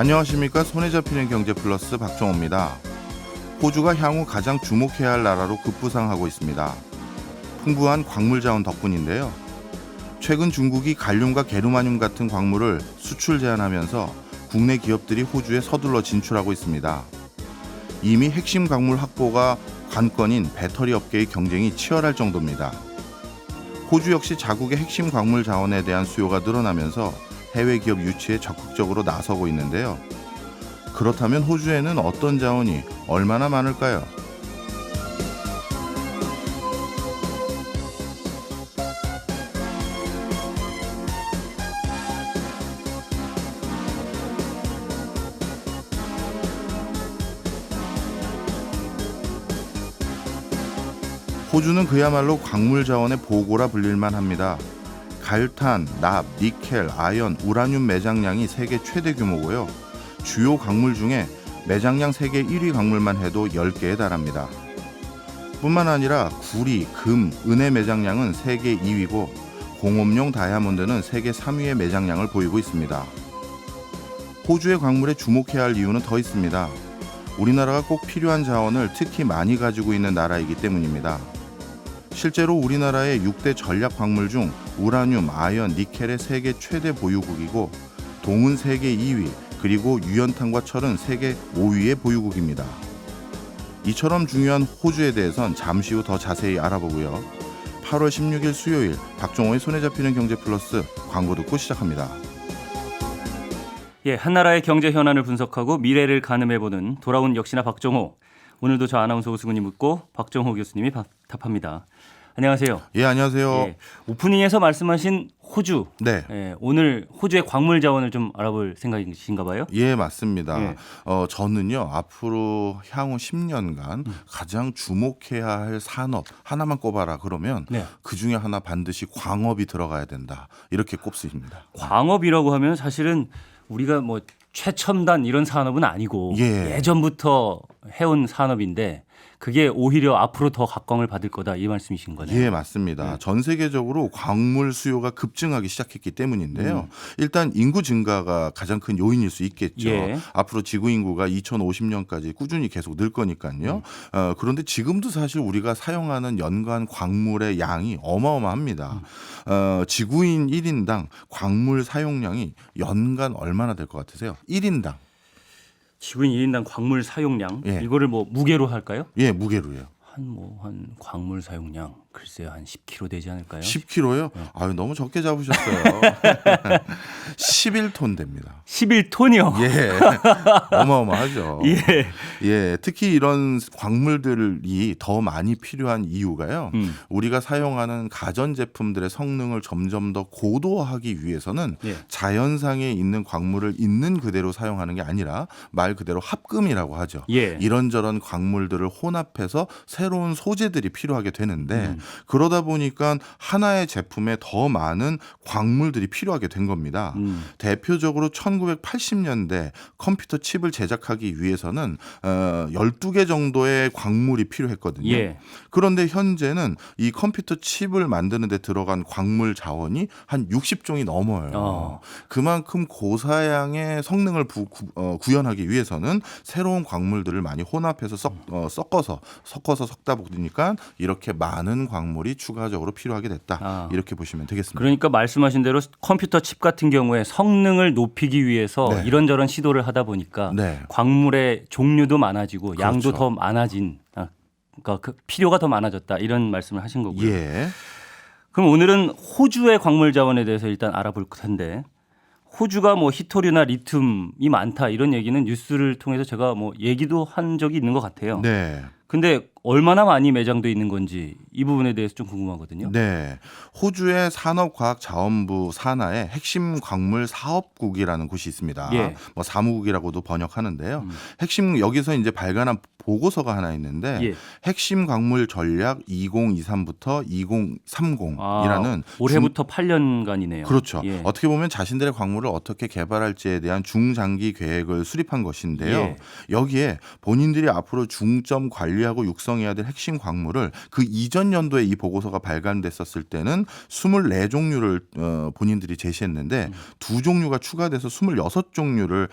안녕하십니까. 손에 잡히는 경제 플러스 박정호입니다. 호주가 향후 가장 주목해야 할 나라로 급부상하고 있습니다. 풍부한 광물 자원 덕분인데요. 최근 중국이 갈륨과 게르마늄 같은 광물을 수출 제한하면서 국내 기업들이 호주에 서둘러 진출하고 있습니다. 이미 핵심 광물 확보가 관건인 배터리 업계의 경쟁이 치열할 정도입니다. 호주 역시 자국의 핵심 광물 자원에 대한 수요가 늘어나면서 해외 기업 유치에 적극적으로 나서고 있는데요. 그렇다면 호주에는 어떤 자원이 얼마나 많을까요? 호주는 그야말로 광물 자원의 보고라 불릴만 합니다. 갈탄, 납, 니켈, 아연, 우라늄 매장량이 세계 최대 규모고요. 주요 광물 중에 매장량 세계 1위 광물만 해도 10개에 달합니다. 뿐만 아니라 구리, 금, 은의 매장량은 세계 2위고 공업용 다이아몬드는 세계 3위의 매장량을 보이고 있습니다. 호주의 광물에 주목해야 할 이유는 더 있습니다. 우리나라가 꼭 필요한 자원을 특히 많이 가지고 있는 나라이기 때문입니다. 실제로 우리나라의 6대 전략 광물 중 우라늄, 아연, 니켈의 세계 최대 보유국이고 동은 세계 2위, 그리고 유연탄과 철은 세계 5위의 보유국입니다. 이처럼 중요한 호주에 대해선 잠시 후 더 자세히 알아보고요. 8월 16일 수요일 박정호의 손에 잡히는 경제 플러스 광고 듣고 시작합니다. 한나라의 경제 현안을 분석하고 미래를 가늠해보는 돌아온 역시나 박정호. 오늘도 저 아나운서 오수근이 묻고 박정호 교수님이 답합니다. 안녕하세요. 예, 안녕하세요. 오프닝에서 말씀하신 호주. 네. 오늘 호주의 광물 자원을 좀 알아볼 생각이신가 봐요? 예, 맞습니다. 저는요, 앞으로 향후 10년간 가장 주목해야 할 산업 하나만 꼽아라 그러면 그 중에 하나 반드시 광업이 들어가야 된다. 이렇게 꼽습니다. 광업이라고 하면 사실은 우리가 뭐 최첨단 이런 산업은 아니고 예전부터 해온 산업인데 그게 오히려 앞으로 더 각광을 받을 거다 이 말씀이신 거네요. 예, 맞습니다. 전 세계적으로 광물 수요가 급증하기 시작했기 때문인데요. 일단 인구 증가가 가장 큰 요인일 수 있겠죠. 앞으로 지구 인구가 2050년까지 꾸준히 계속 늘 거니까요. 그런데 지금도 사실 우리가 사용하는 연간 광물의 양이 어마어마합니다. 지구인 1인당 광물 사용량이 연간 얼마나 될 것 같으세요? 1인당. 지구인 1인당 광물 사용량 이거를 뭐 무게로 할까요? 예, 무게로요. 한 광물 사용량 글쎄요 한 10kg 되지 않을까요? 10kg요? 아유, 너무 적게 잡으셨어요. 11톤 됩니다. 11톤이요? 예, 어마어마하죠. 예, 특히 이런 광물들이 더 많이 필요한 이유가요. 우리가 사용하는 가전 제품들의 성능을 점점 더 고도화하기 위해서는 자연상에 있는 광물을 있는 그대로 사용하는 게 아니라 말 그대로 합금이라고 하죠. 이런저런 광물들을 혼합해서 새로운 소재들이 필요하게 되는데 그러다 보니까 하나의 제품에 더 많은 광물들이 필요하게 된 겁니다. 대표적으로 1980년대 컴퓨터 칩을 제작하기 위해서는 12개 정도의 광물이 필요했거든요. 그런데 현재는 이 컴퓨터 칩을 만드는 데 들어간 광물 자원이 한 60종이 넘어요. 그만큼 고사양의 성능을 구현하기 위해서는 새로운 광물들을 많이 혼합해서 섞어서 섞다 보니까 이렇게 많은 광물이 추가적으로 필요하게 됐다. 이렇게 보시면 되겠습니다. 그러니까 말씀하신 대로 컴퓨터 칩 같은 경우에 성능을 높이기 위해서 이런저런 시도를 하다 보니까 광물의 종류도 많아지고 양도 더 많아진 그러니까 그 필요가 더 많아졌다. 이런 말씀을 하신 거고요. 그럼 오늘은 호주의 광물 자원에 대해서 일단 알아볼 텐데 호주가 뭐 히토류나 리튬이 많다 이런 얘기는 뉴스를 통해서 제가 뭐 얘기도 한 적이 있는 것 같아요. 근데 얼마나 많이 매장돼 있는 건지 이 부분에 대해서 좀 궁금하거든요. 호주의 산업과학자원부 산하에 핵심 광물 사업국이라는 곳이 있습니다. 뭐 사무국이라고도 번역하는데요. 핵심 여기서 이제 발간한 보고서가 하나 있는데 핵심 광물 전략 2023부터 2030이라는 올해부터 8년간이네요. 그렇죠. 어떻게 보면 자신들의 광물을 어떻게 개발할지에 대한 중장기 계획을 수립한 것인데요. 여기에 본인들이 앞으로 중점 관리하고 육성 육성해야 될 핵심 광물을 그 이전 연도에 이 보고서가 발간됐었을 때는 24종류를 본인들이 제시했는데 2종류가 추가돼서 26종류를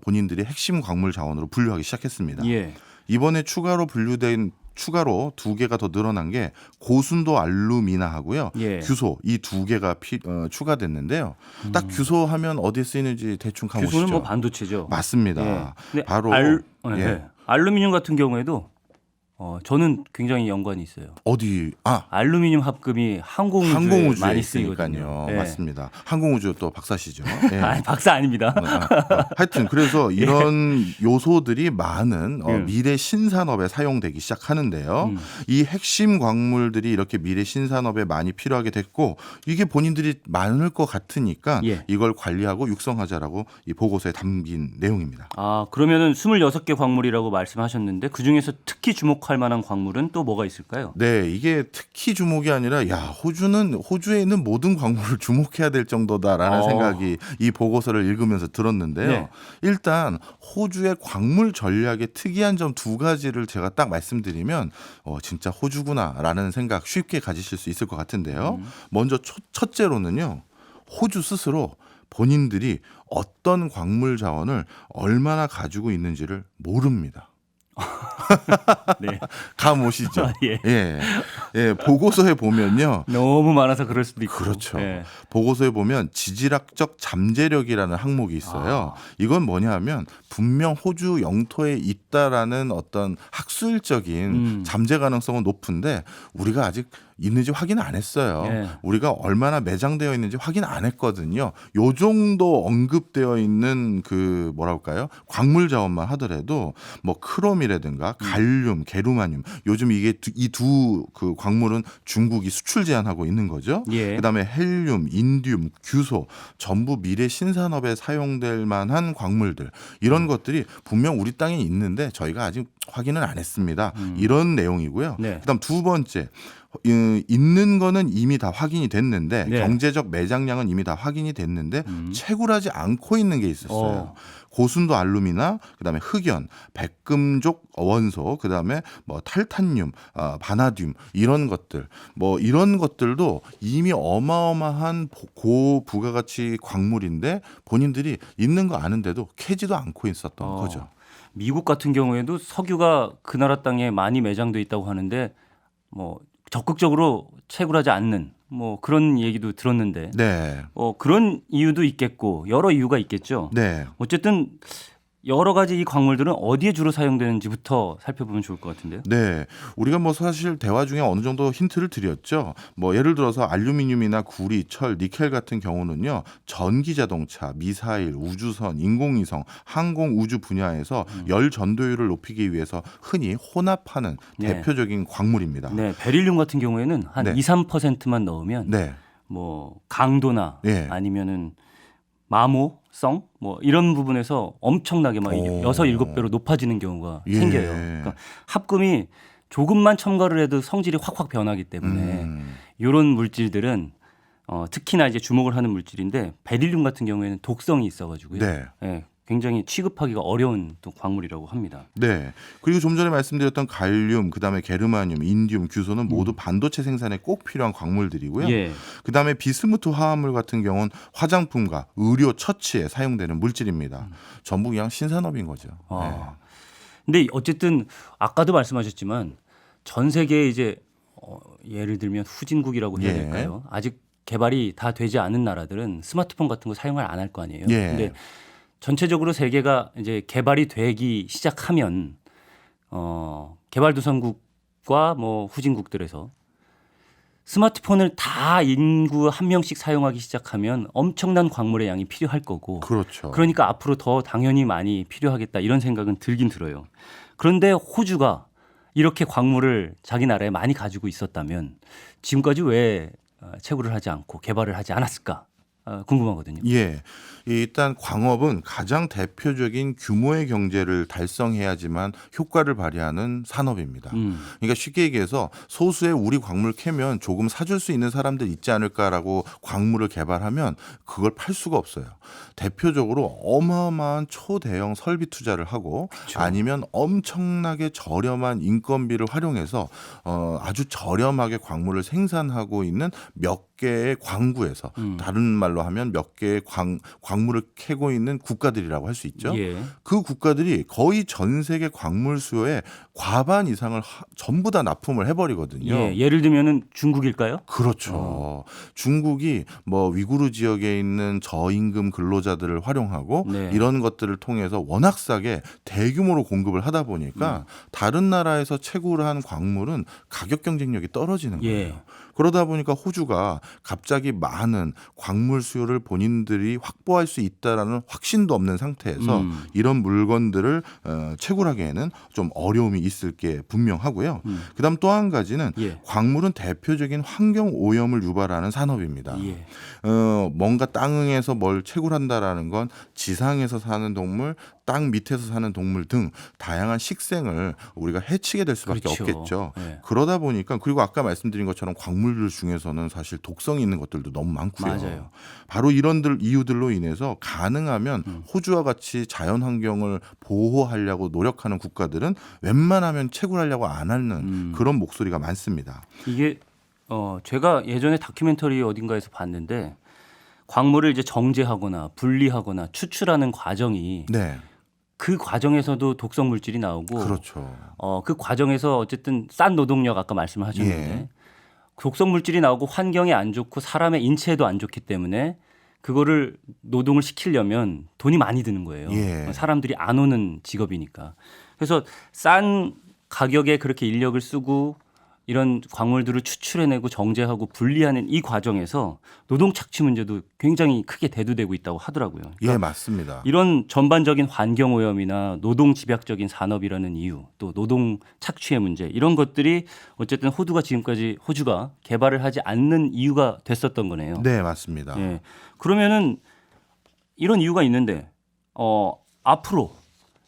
본인들이 핵심 광물 자원으로 분류하기 시작했습니다. 예. 이번에 추가로 2개가 더 늘어난 게 고순도 알루미나하고요. 예. 규소 이 2개가 추가됐는데요. 딱 규소 하면 어디에 쓰이는지 대충 가보시죠. 규소는 뭐 반도체죠. 맞습니다. 예. 바로 알루미늄 같은 경우에도 저는 굉장히 연관이 있어요. 어디? 알루미늄 합금이 항공우주에 많이 쓰이거든요. 네. 맞습니다. 항공우주 또 박사시죠. 네. 아니, 박사 아닙니다. 하여튼 그래서 이런 요소들이 많은 미래 신산업에 사용되기 시작하는데요. 이 핵심 광물들이 이렇게 미래 신산업에 많이 필요하게 됐고 이게 본인들이 많을 것 같으니까 이걸 관리하고 육성하자라고 이 보고서에 담긴 내용입니다. 그러면은 26개 광물이라고 말씀하셨는데 그중에서 특히 주목할 만한 광물은 또 뭐가 있을까요? 네, 이게 특히 주목이 아니라 호주에 있는 모든 광물을 주목해야 될 정도다라는 생각이 이 보고서를 읽으면서 들었는데요. 네. 일단 호주의 광물 전략의 특이한 점 2가지를 제가 딱 말씀드리면 진짜 호주구나라는 생각 쉽게 가지실 수 있을 것 같은데요. 먼저 첫째로는요. 호주 스스로 본인들이 어떤 광물 자원을 얼마나 가지고 있는지를 모릅니다. 네. 감 오시죠? 보고서에 보면요. 너무 많아서 그럴 수도 있고. 그렇죠. 보고서에 보면 지질학적 잠재력이라는 항목이 있어요. 이건 뭐냐 하면 분명 호주 영토에 있다라는 어떤 학술적인 잠재 가능성은 높은데 우리가 아직 있는지 확인 안 했어요. 우리가 얼마나 매장되어 있는지 확인 안 했거든요. 요 정도 언급되어 있는 그 뭐랄까요? 광물 자원만 하더라도 뭐 크롬이라든가 갈륨, 게르마늄 요즘 이게 이 두 그 광물은 중국이 수출 제한하고 있는 거죠. 그다음에 헬륨, 인듐, 규소 전부 미래 신산업에 사용될 만한 광물들 이런 것들이 분명 우리 땅에 있는데 저희가 아직 확인은 안 했습니다. 이런 내용이고요. 그다음 두 번째 있는 거는 이미 다 확인이 됐는데 경제적 매장량은 이미 다 확인이 됐는데 채굴하지 않고 있는 게 있었어요. 고순도 알루미나 그다음에 흑연, 백금족 원소, 그다음에 뭐 탈탄륨, 바나듐 이런 것들 이런 것들도 이미 어마어마한 고부가가치 광물인데 본인들이 있는 거 아는데도 캐지도 않고 있었던 거죠. 미국 같은 경우에도 석유가 그 나라 땅에 많이 매장돼 있다고 하는데 뭐 적극적으로 채굴하지 않는 그런 얘기도 들었는데 그런 이유도 있겠고 여러 이유가 있겠죠. 어쨌든 여러 가지 이 광물들은 어디에 주로 사용되는지부터 살펴보면 좋을 것 같은데요. 네, 우리가 사실 대화 중에 어느 정도 힌트를 드렸죠. 예를 들어서 알루미늄이나 구리, 철, 니켈 같은 경우는요, 전기 자동차, 미사일, 우주선, 인공위성, 항공 우주 분야에서 열 전도율을 높이기 위해서 흔히 혼합하는 대표적인 광물입니다. 베릴륨 같은 경우에는 한 2-3%만 넣으면 강도나 아니면은 마모성 이런 부분에서 엄청나게 6-7배로 높아지는 경우가 생겨요. 그러니까 합금이 조금만 첨가를 해도 성질이 확확 변하기 때문에 이런 물질들은 특히나 이제 주목을 하는 물질인데 베릴륨 같은 경우에는 독성이 있어가지고요. 굉장히 취급하기가 어려운 또 광물이라고 합니다. 그리고 좀 전에 말씀드렸던 갈륨, 그다음에 게르마늄, 인듐, 규소는 모두 반도체 생산에 꼭 필요한 광물들이고요. 그다음에 비스무트 화합물 같은 경우는 화장품과 의료 처치에 사용되는 물질입니다. 전부 그냥 신산업인 거죠. 근데 어쨌든 아까도 말씀하셨지만 전 세계에 이제 예를 들면 후진국이라고 해야 될까요? 아직 개발이 다 되지 않은 나라들은 스마트폰 같은 거 사용을 안 할 거 아니에요. 근데 전체적으로 세계가 이제 개발이 되기 시작하면 개발도상국과 후진국들에서 스마트폰을 다 인구 한 명씩 사용하기 시작하면 엄청난 광물의 양이 필요할 거고 그러니까 앞으로 더 당연히 많이 필요하겠다 이런 생각은 들긴 들어요. 그런데 호주가 이렇게 광물을 자기 나라에 많이 가지고 있었다면 지금까지 왜 채굴을 하지 않고 개발을 하지 않았을까? 궁금하거든요. 일단 광업은 가장 대표적인 규모의 경제를 달성해야지만 효과를 발휘하는 산업입니다. 그러니까 쉽게 얘기해서 소수의 우리 광물 캐면 조금 사줄 수 있는 사람들 있지 않을까라고 광물을 개발하면 그걸 팔 수가 없어요. 대표적으로 어마어마한 초대형 설비 투자를 하고 그렇죠. 아니면 엄청나게 저렴한 인건비를 활용해서 아주 저렴하게 광물을 생산하고 있는 몇 개의 광구에서 다른 말로 하면 몇 개의 광물을 캐고 있는 국가들이라고 할 수 있죠. 예. 그 국가들이 거의 전 세계 광물 수요의 과반 이상을 전부 다 납품을 해버리거든요. 예. 예를 들면은 중국일까요? 그렇죠. 중국이 뭐 위구르 지역에 있는 저임금 근로자들을 활용하고 네. 이런 것들을 통해서 워낙 싸게 대규모로 공급을 하다 보니까 다른 나라에서 채굴을 한 광물은 가격 경쟁력이 떨어지는 거예요. 예. 그러다 보니까 호주가 갑자기 많은 광물 수요를 본인들이 확보할 수 있다라는 확신도 없는 상태에서 이런 물건들을 채굴하기에는 좀 어려움이 있을 게 분명하고요. 그다음 또 한 가지는 예. 광물은 대표적인 환경 오염을 유발하는 산업입니다. 예. 뭔가 땅에서 뭘 채굴한다라는 건 지상에서 사는 동물, 땅 밑에서 사는 동물 등 다양한 식생을 우리가 해치게 될 수밖에 그렇죠. 없겠죠. 네. 그러다 보니까 그리고 아까 말씀드린 것처럼 광물들 중에서는 사실 독성이 있는 것들도 너무 많고요. 맞아요. 바로 이런 이유들로 인해서 가능하면 호주와 같이 자연 환경을 보호하려고 노력하는 국가들은 웬만하면 채굴하려고 안 하는 그런 목소리가 많습니다. 이게 제가 예전에 다큐멘터리 어딘가에서 봤는데 광물을 이제 정제하거나 분리하거나 추출하는 과정이 네. 그 과정에서도 독성 물질이 나오고 그렇죠. 그 과정에서 어쨌든 싼 노동력 아까 말씀하셨는데 예. 독성 물질이 나오고 환경에 안 좋고 사람의 인체에도 안 좋기 때문에 그거를 노동을 시키려면 돈이 많이 드는 거예요. 예. 사람들이 안 오는 직업이니까. 그래서 싼 가격에 그렇게 인력을 쓰고 이런 광물들을 추출해내고 정제하고 분리하는 이 과정에서 노동 착취 문제도 굉장히 크게 대두되고 있다고 하더라고요. 그러니까 예, 맞습니다. 이런 전반적인 환경 오염이나 노동 집약적인 산업이라는 이유, 또 노동 착취의 문제 이런 것들이 어쨌든 호주가 개발을 하지 않는 이유가 됐었던 거네요. 네, 맞습니다. 예. 그러면은 이런 이유가 있는데 앞으로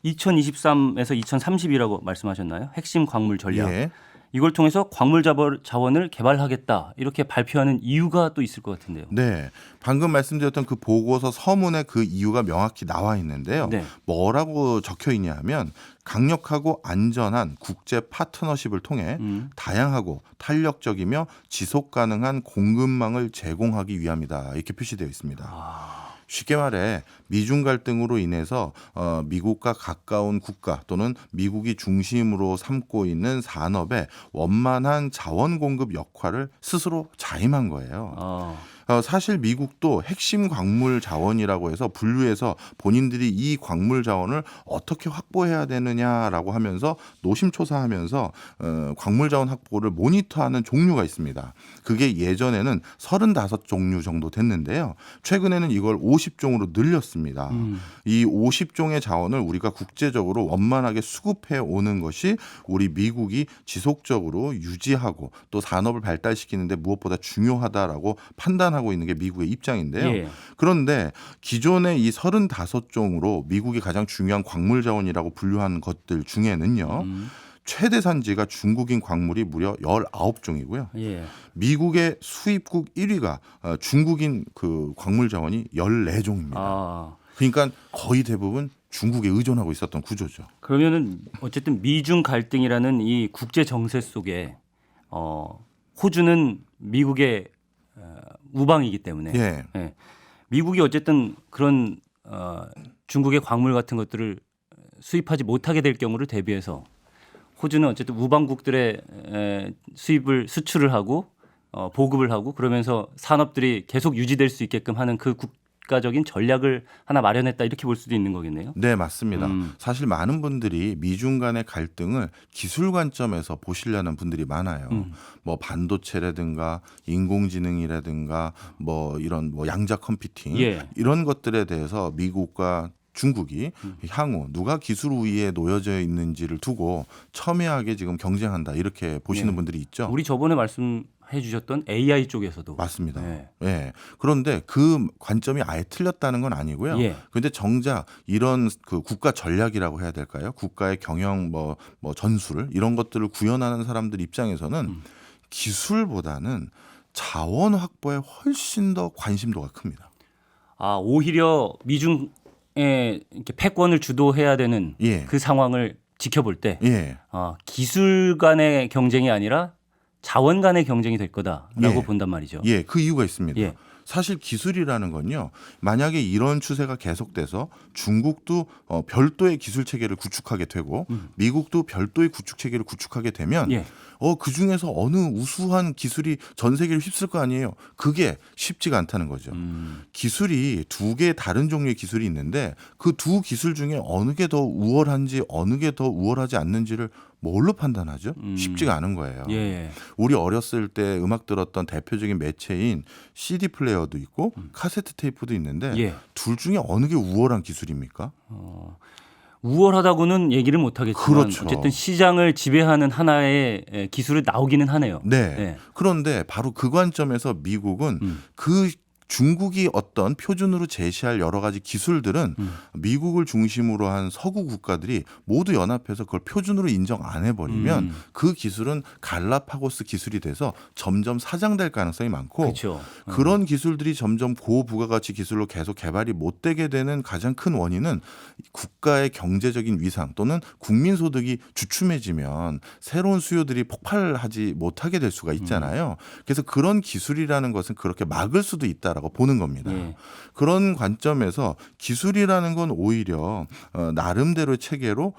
2023에서 2030이라고 말씀하셨나요? 핵심 광물 전략. 예. 이걸 통해서 광물 자원을 개발하겠다 이렇게 발표하는 이유가 또 있을 것 같은데요. 네, 방금 말씀드렸던 그 보고서 서문에 그 이유가 명확히 나와 있는데요. 네. 뭐라고 적혀 있냐면 강력하고 안전한 국제 파트너십을 통해 다양하고 탄력적이며 지속 가능한 공급망을 제공하기 위함이다. 이렇게 표시되어 있습니다. 쉽게 말해 미중 갈등으로 인해서 미국과 가까운 국가 또는 미국이 중심으로 삼고 있는 산업의 원만한 자원 공급 역할을 스스로 자임한 거예요. 사실 미국도 핵심 광물 자원이라고 해서 분류해서 본인들이 이 광물 자원을 어떻게 확보해야 되느냐라고 하면서 노심초사하면서 광물 자원 확보를 모니터하는 종류가 있습니다. 그게 예전에는 35종류 정도 됐는데요. 최근에는 이걸 50종으로 늘렸습니다. 이 50종의 자원을 우리가 국제적으로 원만하게 수급해 오는 것이 우리 미국이 지속적으로 유지하고 또 산업을 발달시키는데 무엇보다 중요하다라고 판단하고 있는 게 미국의 입장인데요. 예. 그런데 기존의 이 35종으로 미국이 가장 중요한 광물 자원이라고 분류한 것들 중에는요. 최대 산지가 중국인 광물이 무려 19종이고요. 예. 미국의 수입국 1위가 중국인 그 광물 자원이 14종입니다. 그러니까 거의 대부분 중국에 의존하고 있었던 구조죠. 그러면은 어쨌든 미중 갈등이라는 이 국제 정세 속에 호주는 미국의 우방이기 때문에 예. 미국이 어쨌든 그런 중국의 광물 같은 것들을 수입하지 못하게 될 경우를 대비해서 호주는 어쨌든 우방국들의 수출을 하고 보급을 하고 그러면서 산업들이 계속 유지될 수 있게끔 하는 그 국가적인 전략을 하나 마련했다 이렇게 볼 수도 있는 거겠네요. 네, 맞습니다. 사실 많은 분들이 미중 간의 갈등을 기술 관점에서 보시려는 분들이 많아요. 뭐 반도체라든가 인공지능이라든가 뭐 이런 뭐 양자 컴퓨팅 예. 이런 것들에 대해서 미국과 중국이 향후 누가 기술 우위에 놓여져 있는지를 두고 첨예하게 지금 경쟁한다 이렇게 보시는 분들이 있죠. 우리 저번에 말씀하신 해주셨던 AI 쪽에서도 맞습니다. 네. 예. 그런데 그 관점이 아예 틀렸다는 건 아니고요. 예. 그런데 정작 이런 그 국가 전략이라고 해야 될까요? 국가의 경영 뭐 전술 이런 것들을 구현하는 사람들 입장에서는 기술보다는 자원 확보에 훨씬 더 관심도가 큽니다. 아, 오히려 미중의 이렇게 패권을 주도해야 되는 예. 그 상황을 지켜볼 때 예. 기술 간의 경쟁이 아니라 자원 간의 경쟁이 될 거다라고 예. 본단 말이죠. 예, 그 이유가 있습니다. 예. 사실 기술이라는 건요. 만약에 이런 추세가 계속돼서 중국도 별도의 기술 체계를 구축하게 되고 미국도 별도의 구축 체계를 구축하게 되면 예. 그 중에서 어느 우수한 기술이 전 세계를 휩쓸 거 아니에요. 그게 쉽지가 않다는 거죠. 기술이 두 개의 다른 종류의 기술이 있는데 그 두 기술 중에 어느 게 더 우월한지 어느 게 더 우월하지 않는지를 뭘로 판단하죠? 쉽지가 않은 거예요. 예. 우리 어렸을 때 음악 들었던 대표적인 매체인 CD 플레이어도 있고 카세트 테이프도 있는데 예. 둘 중에 어느 게 우월한 기술입니까? 우월하다고는 얘기를 못하겠지만 그렇죠. 어쨌든 시장을 지배하는 하나의 기술이 나오기는 하네요. 네. 네. 그런데 바로 그 관점에서 미국은 그 중국이 어떤 표준으로 제시할 여러 가지 기술들은 미국을 중심으로 한 서구 국가들이 모두 연합해서 그걸 표준으로 인정 안 해버리면 그 기술은 갈라파고스 기술이 돼서 점점 사장될 가능성이 많고 그렇죠. 그런 기술들이 점점 고부가가치 기술로 계속 개발이 못 되게 되는 가장 큰 원인은 국가의 경제적인 위상 또는 국민 소득이 주춤해지면 새로운 수요들이 폭발하지 못하게 될 수가 있잖아요. 그래서 그런 기술이라는 것은 그렇게 막을 수도 있다. 라고 보는 겁니다. 예. 그런 관점에서 기술이라는 건 오히려 나름대로의 체계로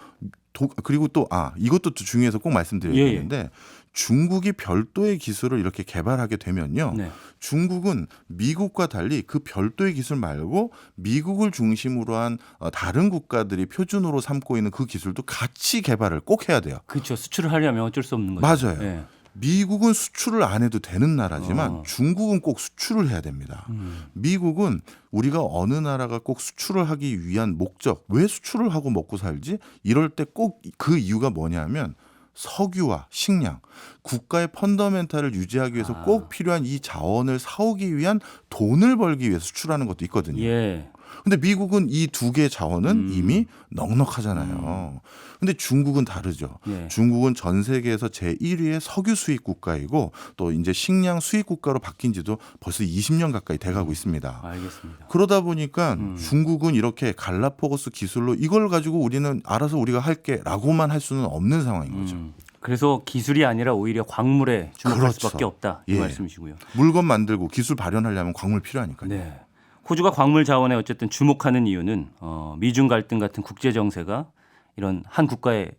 그리고 또 이것도 또 중요해서 꼭 말씀드려야 되는데 중국이 별도의 기술을 이렇게 개발하게 되면요. 네. 중국은 미국과 달리 그 별도의 기술 말고 미국을 중심으로 한 다른 국가들이 표준으로 삼고 있는 그 기술도 같이 개발을 꼭 해야 돼요. 그렇죠. 수출을 하려면 어쩔 수 없는 거죠. 맞아요. 예. 미국은 수출을 안 해도 되는 나라지만 중국은 꼭 수출을 해야 됩니다. 미국은 우리가 어느 나라가 꼭 수출을 하기 위한 목적, 왜 수출을 하고 먹고 살지? 이럴 때 꼭 그 이유가 뭐냐면 석유와 식량, 국가의 펀더멘탈을 유지하기 위해서 꼭 필요한 이 자원을 사오기 위한 돈을 벌기 위해 수출하는 것도 있거든요. 예. 근데 미국은 이 두 개의 자원은 이미 넉넉하잖아요. 근데 중국은 다르죠. 예. 중국은 전 세계에서 제1위의 석유 수입 국가이고 또 이제 식량 수입 국가로 바뀐 지도 벌써 20년 가까이 돼가고 있습니다. 알겠습니다. 그러다 보니까 중국은 이렇게 갈라파고스 기술로 이걸 가지고 우리는 알아서 우리가 할게라고만 할 수는 없는 상황인 거죠. 그래서 기술이 아니라 오히려 광물에 주목할 그렇죠. 수밖에 없다 이 예. 말씀이시고요. 물건 만들고 기술 발현하려면 광물 필요하니까요. 네. 호주가 광물 자원에 어쨌든 주목하는 이유는 미중 갈등 같은 국제 정세가 이런 한 국가의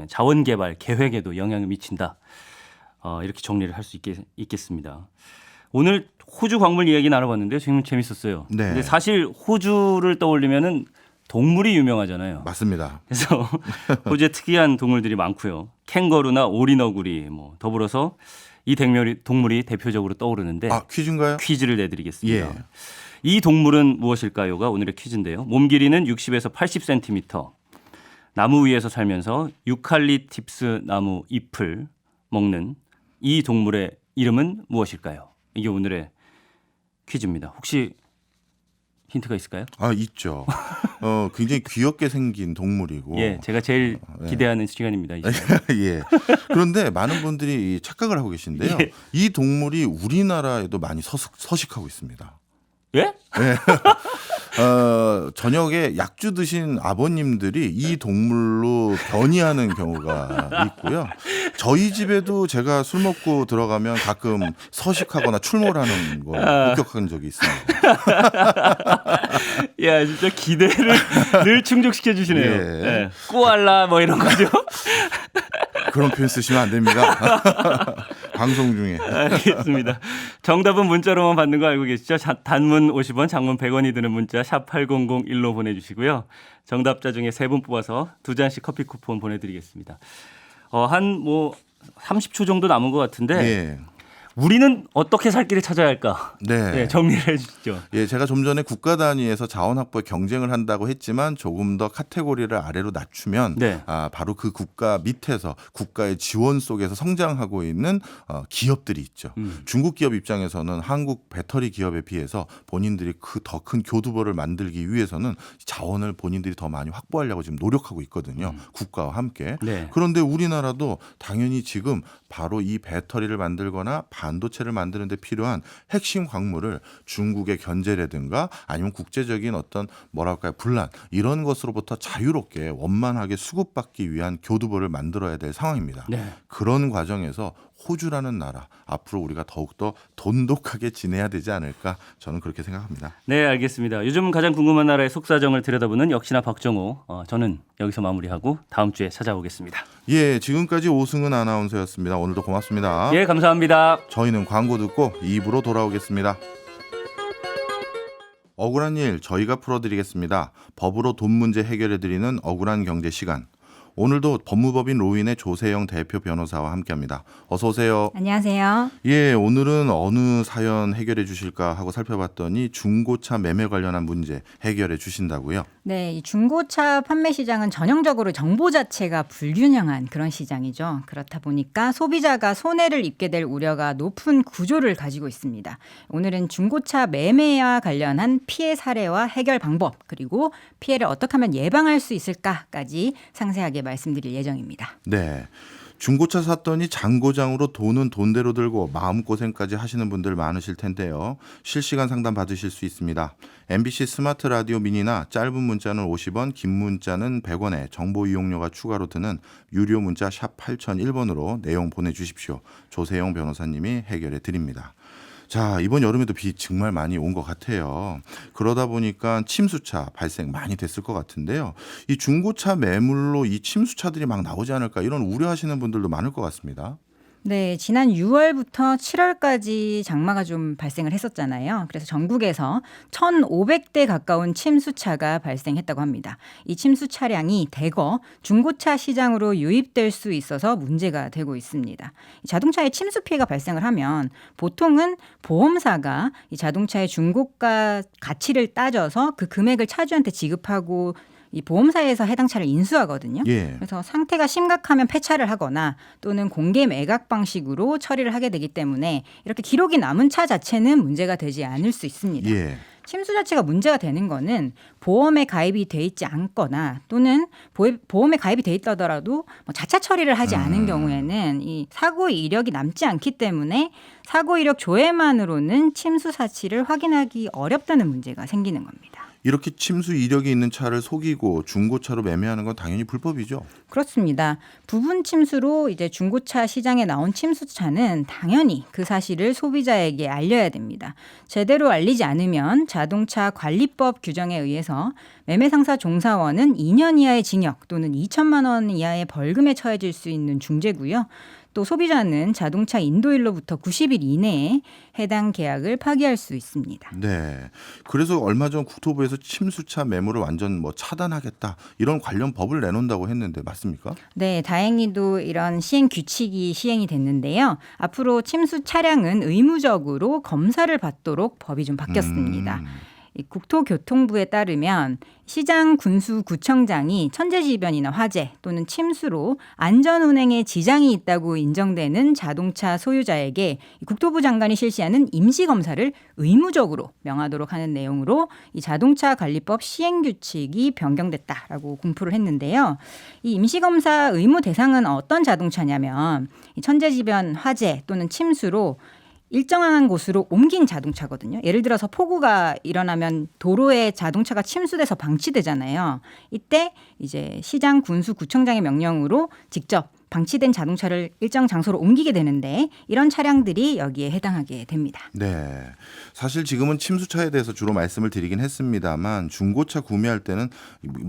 자원 개발 계획에도 영향을 미친다. 이렇게 정리를 할 수 있겠습니다. 오늘 호주 광물 이야기 나눠봤는데요. 정말 재밌었어요. 네. 근데 사실 호주를 떠올리면은 동물이 유명하잖아요. 맞습니다. 그래서 호주에 특이한 동물들이 많고요. 캥거루나 오리너구리 더불어서 이 동물이 대표적으로 떠오르는데 퀴즈인가요? 퀴즈를 내드리겠습니다. 예. 이 동물은 무엇일까요가 오늘의 퀴즈인데요. 몸 길이는 60에서 80cm. 나무 위에서 살면서 유칼립투스 나무 잎을 먹는 이 동물의 이름은 무엇일까요? 이게 오늘의 퀴즈입니다. 혹시 힌트가 있을까요? 있죠. 굉장히 귀엽게 생긴 동물이고. 예, 제가 제일 기대하는 시간입니다. 이제. 예. 그런데 많은 분들이 착각을 하고 계신데요. 예. 이 동물이 우리나라에도 많이 서식하고 있습니다. 예? 네. 저녁에 약주 드신 아버님들이 이 동물로 변이하는 경우가 있고요. 저희 집에도 제가 술 먹고 들어가면 가끔 서식하거나 출몰하는 걸 목격한 적이 있습니다. 야, 진짜 기대를 늘 충족시켜 주시네요. 예. 예. 꼬알라 이런 거죠. 그런 표현 쓰시면 안 됩니다. 방송 중에. 알겠습니다. 정답은 문자로만 받는 거 알고 계시죠? 단문 50원, 장문 100원이 드는 문자 샵 8001로 보내주시고요. 정답자 중에 3분 뽑아서 2잔씩 커피 쿠폰 보내드리겠습니다. 한 30초 정도 남은 것 같은데 예. 우리는 어떻게 살 길을 찾아야 할까? 네. 네, 정리를 해주시죠. 예, 제가 좀 전에 국가 단위에서 자원 확보에 경쟁을 한다고 했지만 조금 더 카테고리를 아래로 낮추면 네. 바로 그 국가 밑에서 국가의 지원 속에서 성장하고 있는 기업들이 있죠. 중국 기업 입장에서는 한국 배터리 기업에 비해서 본인들이 더 큰 교두보를 만들기 위해서는 자원을 본인들이 더 많이 확보하려고 지금 노력하고 있거든요. 국가와 함께. 네. 그런데 우리나라도 당연히 지금 바로 이 배터리를 만들거나 반도체를 만드는 데 필요한 핵심 광물을 중국의 견제라든가 아니면 국제적인 어떤 뭐랄까요 분란 이런 것으로부터 자유롭게 원만하게 수급받기 위한 교두보를 만들어야 될 상황입니다. 네. 그런 과정에서 호주라는 나라 앞으로 우리가 더욱더 돈독하게 지내야 되지 않을까 저는 그렇게 생각합니다. 네, 알겠습니다. 요즘 가장 궁금한 나라의 속사정을 들여다보는 역시나 박정호. 저는 여기서 마무리하고 다음 주에 찾아오겠습니다. 예, 지금까지 오승은 아나운서였습니다. 오늘도 고맙습니다. 예, 감사합니다. 저희는 광고 듣고 2부로 돌아오겠습니다. 억울한 일 저희가 풀어드리겠습니다. 법으로 돈 문제 해결해드리는 억울한 경제 시간. 오늘도 법무법인 로인의 조세영 대표 변호사와 함께합니다. 어서 오세요. 안녕하세요. 예, 오늘은 어느 사연 해결해 주실까 하고 살펴봤더니 중고차 매매 관련한 문제 해결해 주신다고요? 네, 이 중고차 판매 시장은 전형적으로 정보 자체가 불균형한 그런 시장이죠. 그렇다 보니까 소비자가 손해를 입게 될 우려가 높은 구조를 가지고 있습니다. 오늘은 중고차 매매와 관련한 피해 사례와 해결 방법, 그리고 피해를 어떻게 하면 예방할 수 있을까까지 상세하게 말씀드릴 예정입니다. 네. 중고차 샀더니 장고장으로 돈은 돈대로 들고 마음고생까지 하시는 분들 많으실 텐데요. 실시간 상담 받으실 수 있습니다. MBC 스마트 라디오 미니나 짧은 문자는 50원, 긴 문자는 100원에 정보 이용료가 추가로 드는 유료 문자 샵 8001번으로 내용 보내주십시오. 조세영 변호사님이 해결해 드립니다. 자, 이번 여름에도 비 정말 많이 온 것 같아요. 그러다 보니까 침수차 발생 많이 됐을 것 같은데요. 이 중고차 매물로 이 침수차들이 막 나오지 않을까 이런 우려하시는 분들도 많을 것 같습니다. 네, 지난 6월부터 7월까지 장마가 좀 발생을 했었잖아요. 그래서 전국에서 1,500대 가까운 침수차가 발생했다고 합니다. 이 침수 차량이 대거 중고차 시장으로 유입될 수 있어서 문제가 되고 있습니다. 자동차에 침수 피해가 발생을 하면 보통은 보험사가 이 자동차의 중고가 가치를 따져서 그 금액을 차주한테 지급하고 이 보험사에서 해당 차를 인수하거든요. 예. 그래서 상태가 심각하면 폐차를 하거나 또는 공개 매각 방식으로 처리를 하게 되기 때문에 이렇게 기록이 남은 차 자체는 문제가 되지 않을 수 있습니다. 예. 침수 자체가 문제가 되는 거는 보험에 가입이 돼 있지 않거나 또는 보험에 가입이 돼 있더라도 자차 처리를 하지 않은 경우에는 이 사고 이력이 남지 않기 때문에 사고 이력 조회만으로는 침수 사실을 확인하기 어렵다는 문제가 생기는 겁니다. 이렇게 침수 이력이 있는 차를 속이고 중고차로 매매하는 건 당연히 불법이죠. 그렇습니다. 부분 침수로 이제 중고차 시장에 나온 침수차는 당연히 그 사실을 소비자에게 알려야 됩니다. 제대로 알리지 않으면 자동차 관리법 규정에 의해서 매매상사 종사원은 2년 이하의 징역 또는 2천만 원 이하의 벌금에 처해질 수 있는 중죄고요. 또 소비자는 자동차 인도일로부터 90일 이내에 해당 계약을 파기할 수 있습니다. 네. 그래서 얼마 전 국토부에서 침수차 매물을 완전 차단하겠다 이런 관련 법을 내놓는다고 했는데 맞습니까? 네, 다행히도 이런 시행 규칙이 시행이 됐는데요. 앞으로 침수 차량은 의무적으로 검사를 받도록 법이 좀 바뀌었습니다. 이 국토교통부에 따르면 시장 군수구청장이 천재지변이나 화재 또는 침수로 안전운행에 지장이 있다고 인정되는 자동차 소유자에게 국토부 장관이 실시하는 임시검사를 의무적으로 명하도록 하는 내용으로 이 자동차 관리법 시행규칙이 변경됐다라고 공표를 했는데요. 이 임시검사 의무 대상은 어떤 자동차냐면 이 천재지변, 화재 또는 침수로 일정한 곳으로 옮긴 자동차거든요. 예를 들어서 폭우가 일어나면 도로에 자동차가 침수돼서 방치되잖아요. 이때 이제 시장 군수 구청장의 명령으로 직접 방치된 자동차를 일정 장소로 옮기게 되는데 이런 차량들이 여기에 해당하게 됩니다. 네. 사실 지금은 침수차에 대해서 주로 말씀을 드리긴 했습니다만 중고차 구매할 때는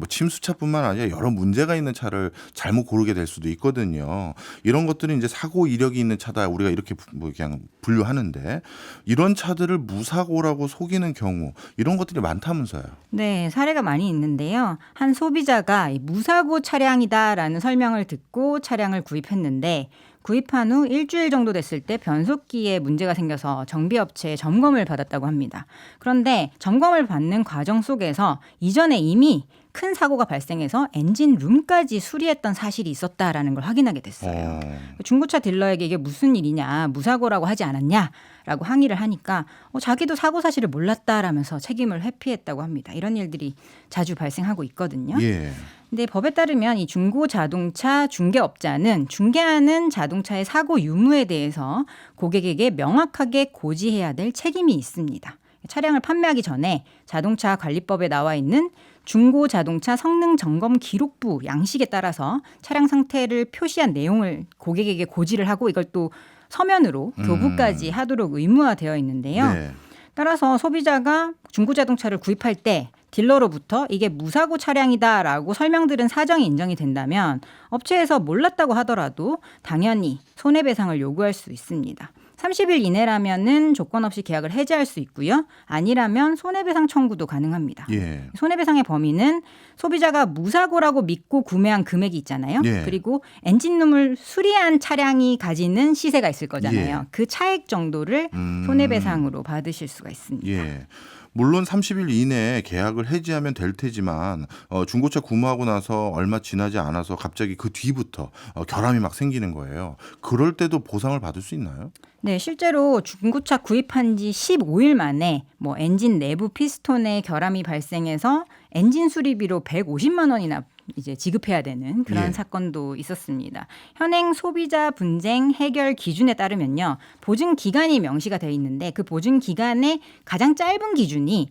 침수차뿐만 아니라 여러 문제가 있는 차를 잘못 고르게 될 수도 있거든요. 이런 것들은 이제 사고 이력이 있는 차다 우리가 이렇게 그냥 분류하는데 이런 차들을 무사고라고 속이는 경우 이런 것들이 많다면서요. 네, 사례가 많이 있는데요. 한 소비자가 무사고 차량이다라는 설명을 듣고 차량을 구입했는데 구입한 후 일주일 정도 됐을 때 변속기에 문제가 생겨서 정비업체에 점검을 받았다고 합니다. 그런데 점검을 받는 과정 속에서 이전에 이미 큰 사고가 발생해서 엔진룸까지 수리했던 사실이 있었다라는 걸 확인하게 됐어요. 중고차 딜러에게 이게 무슨 일이냐, 무사고라고 하지 않았냐라고 항의를 하니까 자기도 사고 사실을 몰랐다라면서 책임을 회피했다고 합니다. 이런 일들이 자주 발생하고 있거든요. 예. 근데 법에 따르면 이 중고 자동차 중개업자는 중개하는 자동차의 사고 유무에 대해서 고객에게 명확하게 고지해야 될 책임이 있습니다. 차량을 판매하기 전에 자동차 관리법에 나와 있는 중고 자동차 성능 점검 기록부 양식에 따라서 차량 상태를 표시한 내용을 고객에게 고지를 하고 이걸 또 서면으로 교부까지 하도록 의무화되어 있는데요. 네. 따라서 소비자가 중고 자동차를 구입할 때 딜러로부터 이게 무사고 차량이다라고 설명들은 사정이 인정이 된다면 업체에서 몰랐다고 하더라도 당연히 손해배상을 요구할 수 있습니다. 30일 이내라면은 조건 없이 계약을 해지할 수 있고요. 아니라면 손해배상 청구도 가능합니다. 예. 손해배상의 범위는 소비자가 무사고라고 믿고 구매한 금액이 있잖아요. 예. 그리고 엔진룸을 수리한 차량이 가지는 시세가 있을 거잖아요. 예. 그 차액 정도를 손해배상으로 받으실 수가 있습니다. 예. 물론 30일 이내에 계약을 해지하면 될 테지만 중고차 구매하고 나서 얼마 지나지 않아서 갑자기 그 뒤부터 결함이 막 생기는 거예요. 그럴 때도 보상을 받을 수 있나요? 네, 실제로 중고차 구입한 지 15일 만에 엔진 내부 피스톤에 결함이 발생해서 엔진 수리비로 150만 원이나 이제 지급해야 되는 그런 예. 사건도 있었습니다. 현행 소비자 분쟁 해결 기준에 따르면요. 보증 기간이 명시가 되어 있는데 그 보증 기간의 가장 짧은 기준이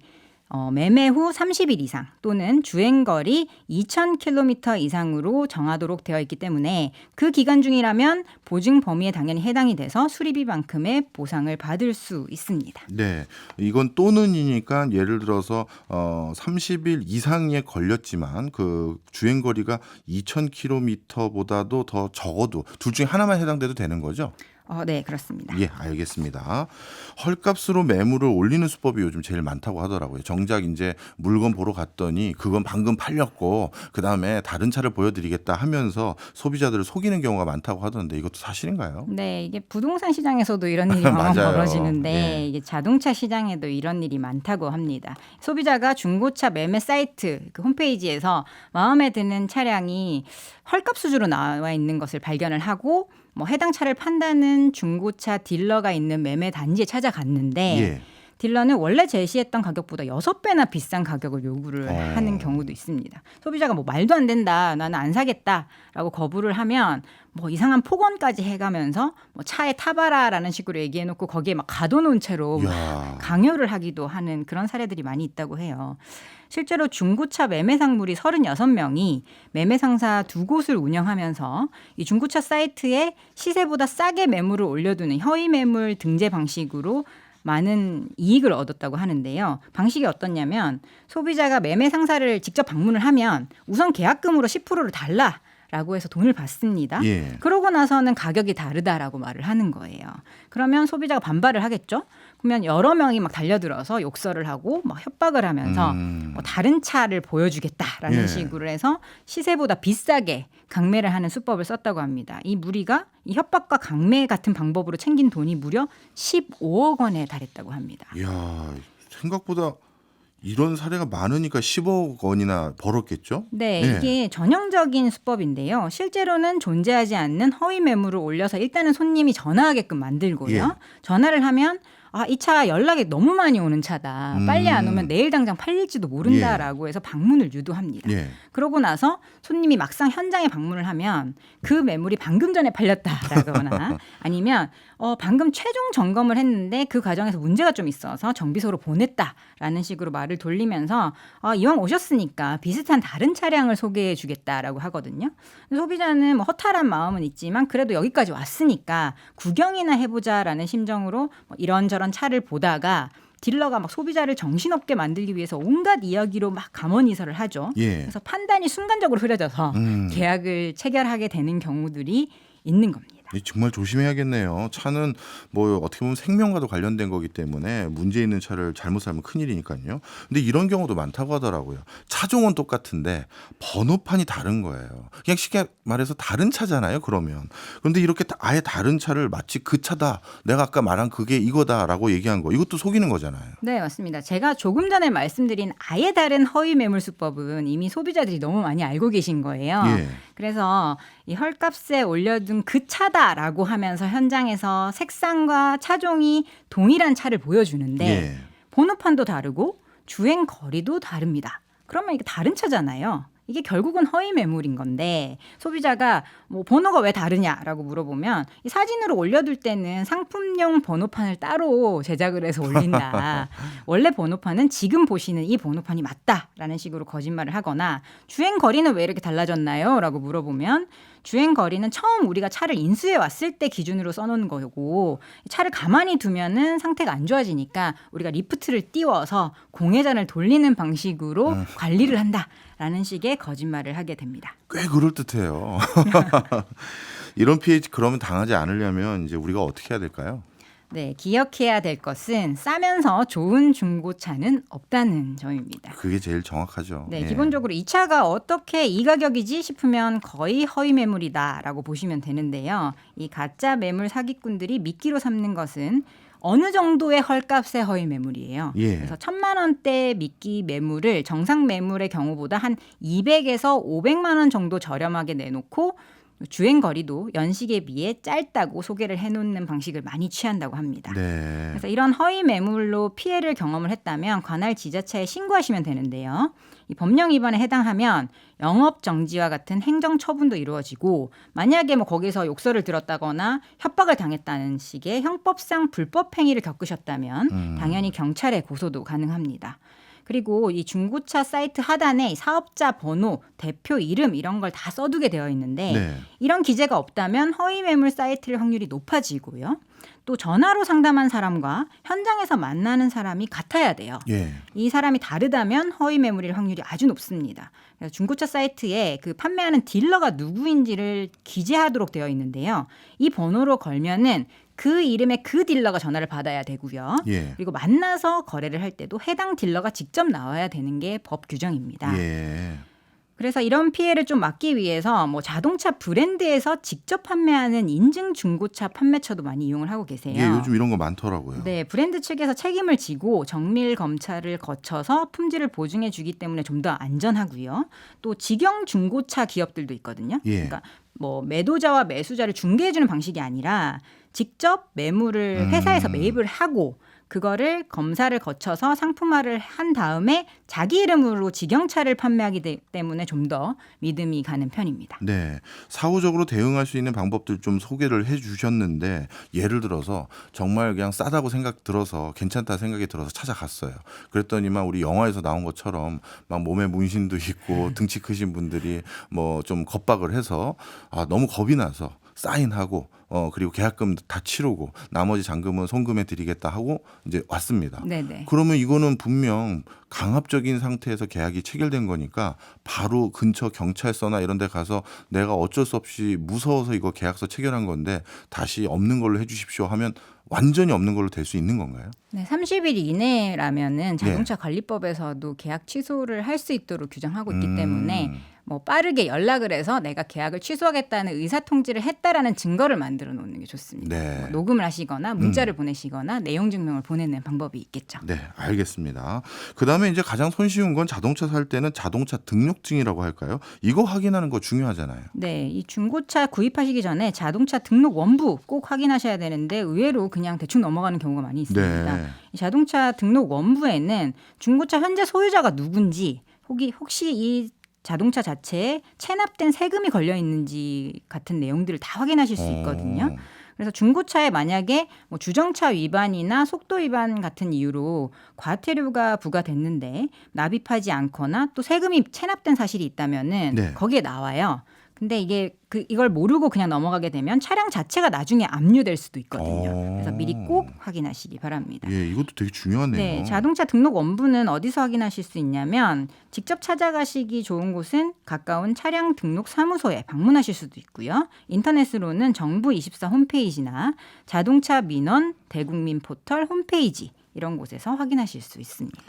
매매 후 30일 이상 또는 주행거리 2,000km 이상으로 정하도록 되어 있기 때문에 그 기간 중이라면 보증 범위에 당연히 해당이 돼서 수리비만큼의 보상을 받을 수 있습니다. 네, 이건 또는이니까 예를 들어서 30일 이상에 걸렸지만 그 주행거리가 2,000km보다도 더 적어도 둘 중에 하나만 해당돼도 되는 거죠? 네, 그렇습니다. 예, 알겠습니다. 헐값으로 매물을 올리는 수법이 요즘 제일 많다고 하더라고요. 정작 이제 물건 보러 갔더니 그건 방금 팔렸고 그다음에 다른 차를 보여드리겠다 하면서 소비자들을 속이는 경우가 많다고 하던데 이것도 사실인가요? 네, 이게 부동산 시장에서도 이런 일이 많이 맞아요. 벌어지는데 예. 이게 자동차 시장에도 이런 일이 많다고 합니다. 소비자가 중고차 매매 사이트 그 홈페이지에서 마음에 드는 차량이 헐값 수주로 나와 있는 것을 발견을 하고 해당 차를 판다는 중고차 딜러가 있는 매매 단지에 찾아갔는데 예. 딜러는 원래 제시했던 가격보다 6배나 비싼 가격을 요구를 하는 경우도 있습니다. 소비자가 말도 안 된다, 나는 안 사겠다라고 거부를 하면 이상한 폭언까지 해가면서 차에 타봐라라는 식으로 얘기해놓고 거기에 막 가둬놓은 채로 강요를 하기도 하는 그런 사례들이 많이 있다고 해요. 실제로 중고차 매매상물이 36명이 매매상사 2곳을 운영하면서 이 중고차 사이트에 시세보다 싸게 매물을 올려두는 허위 매물 등재 방식으로 많은 이익을 얻었다고 하는데요. 방식이 어떻냐면 소비자가 매매 상사를 직접 방문을 하면 우선 계약금으로 10%를 달라라고 해서 돈을 받습니다. 예. 그러고 나서는 가격이 다르다라고 말을 하는 거예요. 그러면 소비자가 반발을 하겠죠. 그러면 여러 명이 막 달려들어서 욕설을 하고 협박을 하면서 다른 차를 보여주겠다라는 예. 식으로 해서 시세보다 비싸게 강매를 하는 수법을 썼다고 합니다. 이 무리가 이 협박과 강매 같은 방법으로 챙긴 돈이 무려 15억 원에 달했다고 합니다. 이야, 생각보다 이런 사례가 많으니까 10억 원이나 벌었겠죠? 네, 네. 이게 전형적인 수법인데요. 실제로는 존재하지 않는 허위 매물을 올려서 일단은 손님이 전화하게끔 만들고요. 예. 전화를 하면 이 차 연락이 너무 많이 오는 차다. 빨리 안 오면 내일 당장 팔릴지도 모른다라고 해서 방문을 유도합니다. 예. 그러고 나서 손님이 막상 현장에 방문을 하면 그 매물이 방금 전에 팔렸다라거나 아니면 방금 최종 점검을 했는데 그 과정에서 문제가 좀 있어서 정비소로 보냈다라는 식으로 말을 돌리면서 이왕 오셨으니까 비슷한 다른 차량을 소개해 주겠다라고 하거든요. 소비자는 허탈한 마음은 있지만 그래도 여기까지 왔으니까 구경이나 해보자라는 심정으로 이런저런 차를 보다가 딜러가 소비자를 정신없게 만들기 위해서 온갖 이야기로 감언이설을 하죠. 예. 그래서 판단이 순간적으로 흐려져서 계약을 체결하게 되는 경우들이 있는 겁니다. 정말 조심해야겠네요. 차는 뭐 어떻게 보면 생명과도 관련된 거기 때문에 문제 있는 차를 잘못 사면 큰일이니까요. 근데 이런 경우도 많다고 하더라고요. 차종은 똑같은데 번호판이 다른 거예요. 그냥 쉽게 말해서 다른 차잖아요. 그러면. 그런데 이렇게 아예 다른 차를 마치 그 차다. 내가 아까 말한 그게 이거다라고 얘기한 거. 이것도 속이는 거잖아요. 네, 맞습니다. 제가 조금 전에 말씀드린 아예 다른 허위 매물 수법은 이미 소비자들이 너무 많이 알고 계신 거예요. 예. 그래서 이 헐값에 올려둔 그 차다라고 하면서 현장에서 색상과 차종이 동일한 차를 보여주는데 예. 번호판도 다르고 주행 거리도 다릅니다. 그러면 이게 다른 차잖아요. 이게 결국은 허위 매물인 건데 소비자가 뭐 번호가 왜 다르냐라고 물어보면 이 사진으로 올려둘 때는 상품용 번호판을 따로 제작을 해서 올린다. 원래 번호판은 지금 보시는 이 번호판이 맞다라는 식으로 거짓말을 하거나 주행 거리는 왜 이렇게 달라졌나요? 라고 물어보면 주행 거리는 처음 우리가 차를 인수해 왔을 때 기준으로 써놓은 거고 차를 가만히 두면은 상태가 안 좋아지니까 우리가 리프트를 띄워서 공회전을 돌리는 방식으로 관리를 한다라는 식의 거짓말을 하게 됩니다. 꽤 그럴듯해요. 이런 피해 그러면 당하지 않으려면 이제 우리가 어떻게 해야 될까요? 네, 기억해야 될 것은 싸면서 좋은 중고차는 없다는 점입니다. 그게 제일 정확하죠. 네, 예. 기본적으로 이 차가 어떻게 이 가격이지 싶으면 거의 허위 매물이다라고 보시면 되는데요. 이 가짜 매물 사기꾼들이 미끼로 삼는 것은 어느 정도의 헐값의 허위 매물이에요. 예. 그래서 1,000만 원대 미끼 매물을 정상 매물의 경우보다 한 200에서 500만 원 정도 저렴하게 내놓고 주행 거리도 연식에 비해 짧다고 소개를 해놓는 방식을 많이 취한다고 합니다. 네. 그래서 이런 허위 매물로 피해를 경험을 했다면 관할 지자체에 신고하시면 되는데요. 이 법령 위반에 해당하면 영업 정지와 같은 행정 처분도 이루어지고 만약에 뭐 거기서 욕설을 들었다거나 협박을 당했다는 식의 형법상 불법 행위를 겪으셨다면 당연히 경찰에 고소도 가능합니다. 그리고 이 중고차 사이트 하단에 사업자 번호, 대표 이름 이런 걸 다 써두게 되어 있는데 네. 이런 기재가 없다면 허위 매물 사이트일 확률이 높아지고요. 또 전화로 상담한 사람과 현장에서 만나는 사람이 같아야 돼요. 예. 이 사람이 다르다면 허위 매물일 확률이 아주 높습니다. 그래서 중고차 사이트에 그 판매하는 딜러가 누구인지를 기재하도록 되어 있는데요. 이 번호로 걸면은 그 이름의 그 딜러가 전화를 받아야 되고요. 예. 그리고 만나서 거래를 할 때도 해당 딜러가 직접 나와야 되는 게 법 규정입니다. 예. 그래서 이런 피해를 좀 막기 위해서 뭐 자동차 브랜드에서 직접 판매하는 인증 중고차 판매처도 많이 이용을 하고 계세요. 예, 요즘 이런 거 많더라고요. 네, 브랜드 측에서 책임을 지고 정밀 검찰을 거쳐서 품질을 보증해 주기 때문에 좀 더 안전하고요. 또 직영 중고차 기업들도 있거든요. 예. 그러니까 뭐 매도자와 매수자를 중개해 주는 방식이 아니라 직접 매물을 회사에서 매입을 하고 그거를 검사를 거쳐서 상품화를 한 다음에 자기 이름으로 직영차를 판매하기 때문에 좀 더 믿음이 가는 편입니다. 네, 사후적으로 대응할 수 있는 방법들 좀 소개를 해주셨는데 예를 들어서 정말 그냥 싸다고 생각 들어서 괜찮다 생각이 들어서 찾아갔어요. 그랬더니만 우리 영화에서 나온 것처럼 막 몸에 문신도 있고 등치 크신 분들이 뭐 좀 겁박을 해서 너무 겁이 나서 사인하고 그리고 계약금 다 치르고 나머지 잔금은 송금해 드리겠다 하고 이제 왔습니다. 네네. 그러면 이거는 분명 강압적인 상태에서 계약이 체결된 거니까 바로 근처 경찰서나 이런 데 가서 내가 어쩔 수 없이 무서워서 이거 계약서 체결한 건데 다시 없는 걸로 해 주십시오 하면 완전히 없는 걸로 될 수 있는 건가요? 네, 30일 이내라면은 자동차 관리법에서도 계약 취소를 할 수 있도록 규정하고 있기 때문에 뭐 빠르게 연락을 해서 내가 계약을 취소하겠다는 의사 통지를 했다라는 증거를 만들어 놓는 게 좋습니다. 네. 뭐 녹음을 하시거나 문자를 보내시거나 내용 증명을 보내는 방법이 있겠죠. 네, 알겠습니다. 그다음에 이제 가장 손쉬운 건 자동차 살 때는 자동차 등록증이라고 할까요? 이거 확인하는 거 중요하잖아요. 네, 이 중고차 구입하시기 전에 자동차 등록 원부 꼭 확인하셔야 되는데 의외로 그냥 대충 넘어가는 경우가 많이 있습니다. 네. 이 자동차 등록 원부에는 중고차 현재 소유자가 누군지 혹시 이 자동차 자체에 체납된 세금이 걸려 있는지 같은 내용들을 다 확인하실 수 있거든요. 그래서 중고차에 만약에 뭐 주정차 위반이나 속도 위반 같은 이유로 과태료가 부과됐는데 납입하지 않거나 또 세금이 체납된 사실이 있다면은 네. 거기에 나와요. 근데 이게 이걸 모르고 그냥 넘어가게 되면 차량 자체가 나중에 압류될 수도 있거든요. 그래서 미리 꼭 확인하시기 바랍니다. 예, 이것도 되게 중요하네요. 네, 자동차 등록 원부는 어디서 확인하실 수 있냐면 직접 찾아가시기 좋은 곳은 가까운 차량 등록 사무소에 방문하실 수도 있고요. 인터넷으로는 정부24 홈페이지나 자동차 민원 대국민 포털 홈페이지 이런 곳에서 확인하실 수 있습니다.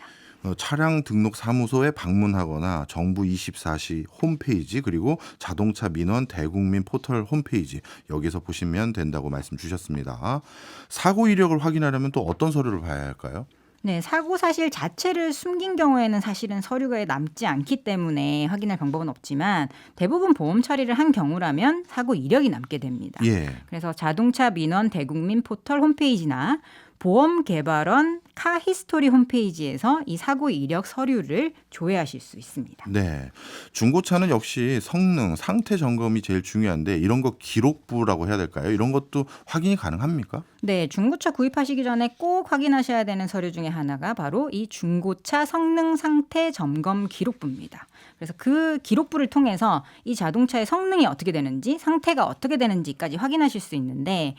차량 등록 사무소에 방문하거나 정부 24시 홈페이지 그리고 자동차 민원 대국민 포털 홈페이지 여기서 보시면 된다고 말씀 주셨습니다. 사고 이력을 확인하려면 또 어떤 서류를 봐야 할까요? 네, 사고 사실 자체를 숨긴 경우에는 사실은 서류가 남지 않기 때문에 확인할 방법은 없지만 대부분 보험 처리를 한 경우라면 사고 이력이 남게 됩니다. 예. 그래서 자동차 민원 대국민 포털 홈페이지나 보험개발원 카히스토리 홈페이지에서 이 사고 이력 서류를 조회하실 수 있습니다. 네, 중고차는 역시 성능, 상태 점검이 제일 중요한데 이런 거 기록부라고 해야 될까요? 이런 것도 확인이 가능합니까? 네, 중고차 구입하시기 전에 꼭 확인하셔야 되는 서류 중에 하나가 바로 이 중고차 성능 상태 점검 기록부입니다. 그래서 그 기록부를 통해서 이 자동차의 성능이 어떻게 되는지, 상태가 어떻게 되는지까지 확인하실 수 있는데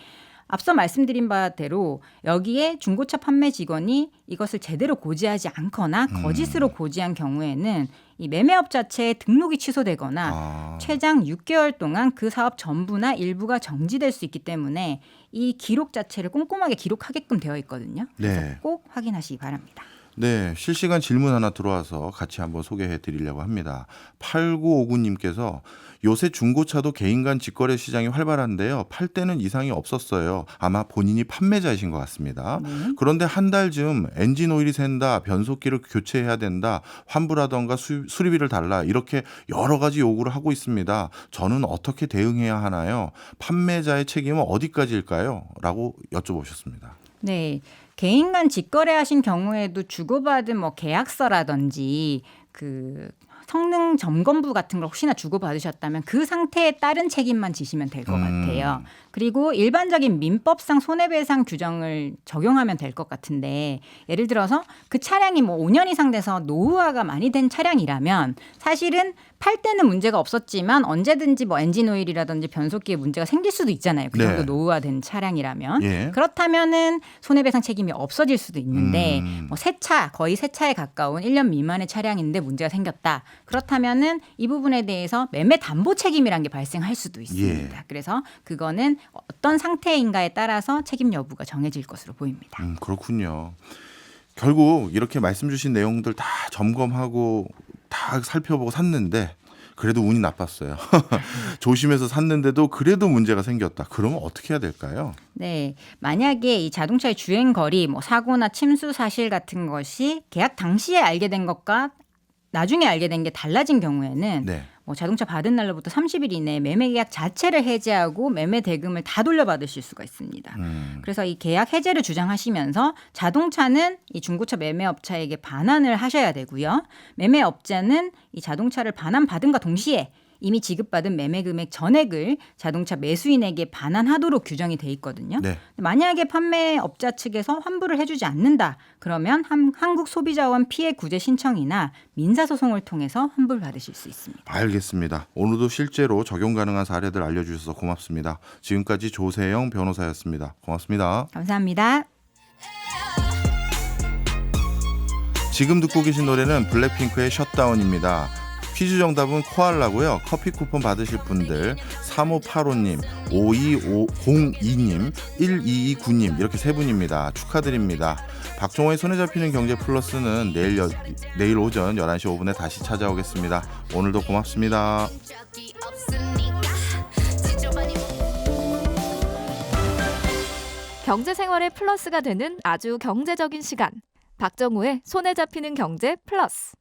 앞서 말씀드린 바대로 여기에 중고차 판매 직원이 이것을 제대로 고지하지 않거나 거짓으로 고지한 경우에는 이 매매업 자체의 등록이 취소되거나 최장 6개월 동안 그 사업 전부나 일부가 정지될 수 있기 때문에 이 기록 자체를 꼼꼼하게 기록하게끔 되어 있거든요. 그래서 네. 꼭 확인하시기 바랍니다. 네, 실시간 질문 하나 들어와서 같이 한번 소개해 드리려고 합니다. 8959님께서 요새 중고차도 개인 간 직거래 시장이 활발한데요. 팔 때는 이상이 없었어요. 아마 본인이 판매자이신 것 같습니다. 그런데 한 달쯤 엔진 오일이 샌다, 변속기를 교체해야 된다, 환불하던가 수리비를 달라 이렇게 여러 가지 요구를 하고 있습니다. 저는 어떻게 대응해야 하나요? 판매자의 책임은 어디까지일까요? 라고 여쭤보셨습니다. 네, 개인 간 직거래하신 경우에도 주고받은 뭐 계약서라든지 그 성능 점검부 같은 걸 혹시나 주고받으셨다면 그 상태에 따른 책임만 지시면 될 것 같아요. 그리고 일반적인 민법상 손해배상 규정을 적용하면 될 것 같은데 예를 들어서 그 차량이 뭐 5년 이상 돼서 노후화가 많이 된 차량이라면 사실은 팔 때는 문제가 없었지만 언제든지 뭐 엔진 오일이라든지 변속기에 문제가 생길 수도 있잖아요. 그 정도 노후화된 차량이라면. 예. 그렇다면은 손해배상 책임이 없어질 수도 있는데 뭐 새 차, 거의 새 차에 가까운 1년 미만의 차량인데 문제가 생겼다. 그렇다면은 이 부분에 대해서 매매 담보 책임이란 게 발생할 수도 있습니다. 예. 그래서 그거는 어떤 상태인가에 따라서 책임 여부가 정해질 것으로 보입니다. 그렇군요. 결국 이렇게 말씀 주신 내용들 다 점검하고 다 살펴보고 샀는데 그래도 운이 나빴어요. 조심해서 샀는데도 그래도 문제가 생겼다. 그러면 어떻게 해야 될까요? 네, 만약에 이 자동차의 주행 거리, 뭐 사고나 침수 사실 같은 것이 계약 당시에 알게 된 것과 나중에 알게 된 게 달라진 경우에는 네. 뭐 자동차 받은 날로부터 30일 이내에 매매 계약 자체를 해지하고 매매 대금을 다 돌려받으실 수가 있습니다. 그래서 이 계약 해지를 주장하시면서 자동차는 이 중고차 매매업자에게 반환을 하셔야 되고요. 매매업자는 이 자동차를 반환받은과 동시에 이미 지급받은 매매 금액 전액을 자동차 매수인에게 반환하도록 규정이 돼 있거든요. 네. 만약에 판매업자 측에서 환불을 해주지 않는다. 그러면 한국소비자원 피해 구제 신청이나 민사소송을 통해서 환불받으실 수 있습니다. 알겠습니다. 오늘도 실제로 적용 가능한 사례들 알려주셔서 고맙습니다. 지금까지 조세영 변호사였습니다. 고맙습니다. 감사합니다. 지금 듣고 계신 노래는 블랙핑크의 셧다운입니다. 퀴즈 정답은 코알라고요. 커피 쿠폰 받으실 분들 3585님, 52502님, 1229님 이렇게 세 분입니다. 축하드립니다. 박종호의 손에 잡히는 경제 플러스는 내일 오전 11시 5분에 다시 찾아오겠습니다. 오늘도 고맙습니다. 경제 생활의 플러스가 되는 아주 경제적인 시간. 박정호의 손에 잡히는 경제 플러스.